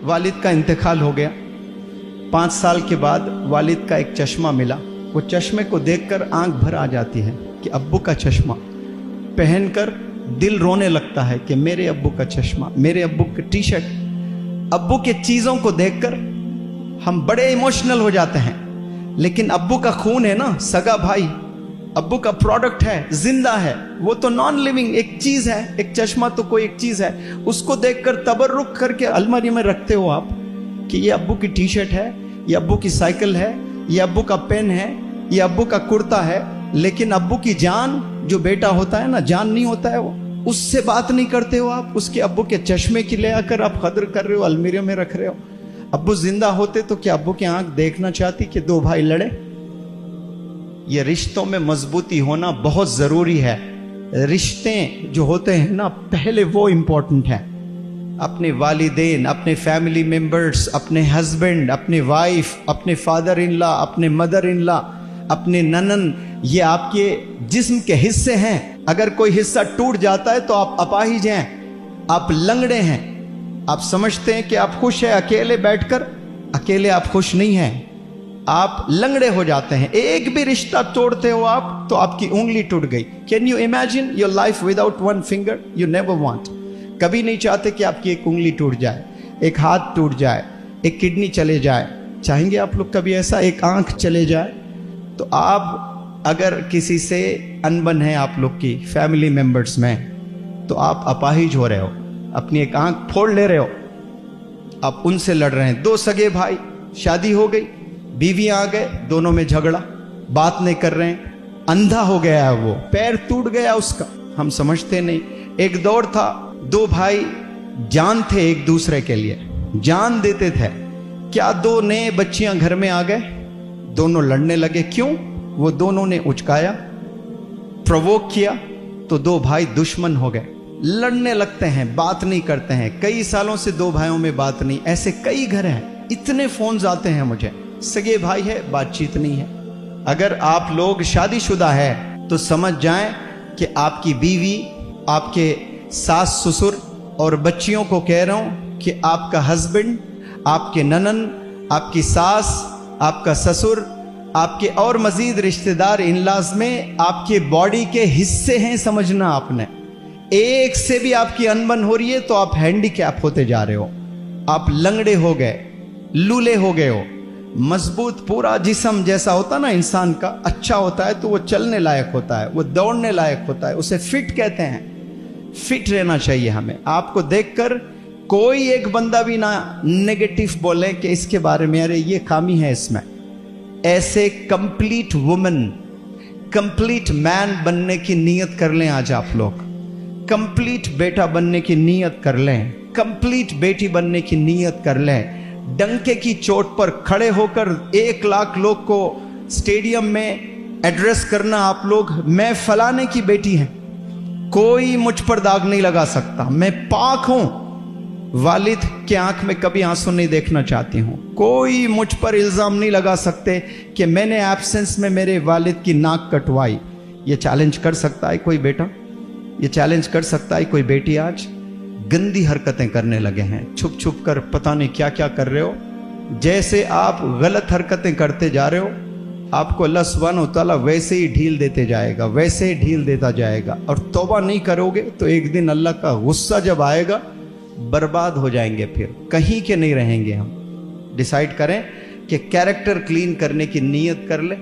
वालिद का इंतकाल हो गया। 5 साल के बाद वालिद का एक चश्मा मिला। वो चश्मे को देखकर आंख भर आ जाती है कि अब्बू का चश्मा पहनकर दिल रोने लगता है कि मेरे अब्बू का चश्मा, मेरे अब्बू की टी शर्ट। अब्बू के चीज़ों को देखकर हम बड़े इमोशनल हो जाते हैं, लेकिन अब्बू का खून है ना, सगा भाई, अब्बू का प्रोडक्ट है, जिंदा है, वो तो नॉन लिविंग एक चीज है। एक चश्मा तो कोई एक चीज है, उसको देखकर तबर्रुक करके अलमारी में रखते हो आप कि ये अब्बू की टी शर्ट है, ये अब्बू की साइकिल है, ये अब्बू का पेन है, ये अब्बू का कुर्ता है। लेकिन अब्बू की जान, जो बेटा होता है ना, जान नहीं होता है वो, उससे बात नहीं करते हो आप। उसके अब्बू के चश्मे की ले आकर आप कदर कर रहे हो, अलमीरे में रख रहे हो। अब्बू जिंदा होते तो क्या अब्बू की आंख देखना चाहती कि 2 भाई लड़े? ये रिश्तों में मजबूती होना बहुत जरूरी है। रिश्ते जो होते हैं ना, पहले वो इंपॉर्टेंट है। अपने वालिदैन, अपने फैमिली मेंबर्स, अपने हस्बैंड, अपने वाइफ, अपने फादर इन लॉ, अपने मदर इन लॉ, अपने ननन, ये आपके जिस्म के हिस्से हैं। अगर कोई हिस्सा टूट जाता है तो आप अपाहिज हैं, आप लंगड़े हैं। आप समझते हैं कि आप खुश हैं अकेले बैठकर, अकेले आप खुश नहीं हैं, आप लंगड़े हो जाते हैं। एक भी रिश्ता तोड़ते हो आप तो आपकी उंगली टूट गई। Can you imagine your life without 1 finger? You never want. कभी नहीं चाहते कि आपकी एक उंगली टूट जाए, एक हाथ टूट जाए, एक किडनी चले जाए। चाहेंगे आप लोग कभी ऐसा, एक आंख चले जाए? तो आप अगर किसी से अनबन है आप लोग की फैमिली मेंबर्स में, तो आप अपाहिज हो रहे हो, अपनी एक आंख फोड़ ले रहे हो, आप उनसे लड़ रहे हैं। 2 सगे भाई, शादी हो गई, बीवी आ गए, दोनों में झगड़ा, बात नहीं कर रहे हैं, अंधा हो गया है, वो पैर टूट गया उसका, हम समझते नहीं। एक दौर था, 2 भाई जान थे एक दूसरे के लिए, जान देते थे। क्या 2 नए बच्चियां घर में आ गए, दोनों लड़ने लगे। क्यों? वो दोनों ने उचकाया, प्रोवोक किया, तो 2 भाई दुश्मन हो गए, लड़ने लगते हैं, बात नहीं करते हैं। कई सालों से 2 भाइयों में बात नहीं। ऐसे कई घर हैं, इतने फोन्स आते हैं मुझे, सगे भाई है, बातचीत नहीं है। अगर आप लोग शादीशुदा है तो समझ जाएं कि आपकी बीवी, आपके सास ससुर और बच्चियों को कह रहा हूं कि आपका हस्बैंड, आपके ननन, आपकी सास, आपका ससुर, आपके और मजीद रिश्तेदार इन-लॉज में आपके बॉडी के हिस्से हैं, समझना आपने। एक से भी आपकी अनबन हो रही है तो आप हैंडीकैप होते जा रहे हो, आप लंगड़े हो गए, लूले हो गए हो। मजबूत पूरा जिस्म जैसा होता ना इंसान का, अच्छा होता है तो वो चलने लायक होता है, वो दौड़ने लायक होता है, उसे फिट कहते हैं। फिट रहना चाहिए हमें। आपको देखकर कोई एक बंदा भी ना नेगेटिव बोले कि इसके बारे में, अरे ये खामी है इसमें। ऐसे कंप्लीट वुमन, कंप्लीट मैन बनने की नीयत कर लें आज आप लोग। कंप्लीट बेटा बनने की नीयत कर लें, कंप्लीट बेटी बनने की नीयत कर लें। डंके की चोट पर खड़े होकर 1 लाख लोग को स्टेडियम में एड्रेस करना आप लोग, मैं फलाने की बेटी है, कोई मुझ पर दाग नहीं लगा सकता, मैं पाक हूं, वालिद के आंख में कभी आंसू नहीं देखना चाहती हूं, कोई मुझ पर इल्जाम नहीं लगा सकते कि मैंने एब्सेंस में मेरे वालिद की नाक कटवाई। ये चैलेंज कर सकता है कोई बेटा? ये चैलेंज कर सकता है कोई बेटी? आज गंदी हरकतें करने लगे हैं, छुप छुप कर पता नहीं क्या क्या कर रहे हो। जैसे आप गलत हरकतें करते जा रहे हो, आपको अल्लाह सुब्हानहू तआला वैसे ही ढील देते जाएगा, वैसे ही ढील देता जाएगा। और तौबा नहीं करोगे तो एक दिन अल्लाह का गुस्सा जब आएगा, बर्बाद हो जाएंगे, फिर कहीं के नहीं रहेंगे हम। डिसाइड करें कि कैरेक्टर क्लीन करने की नीयत कर ले।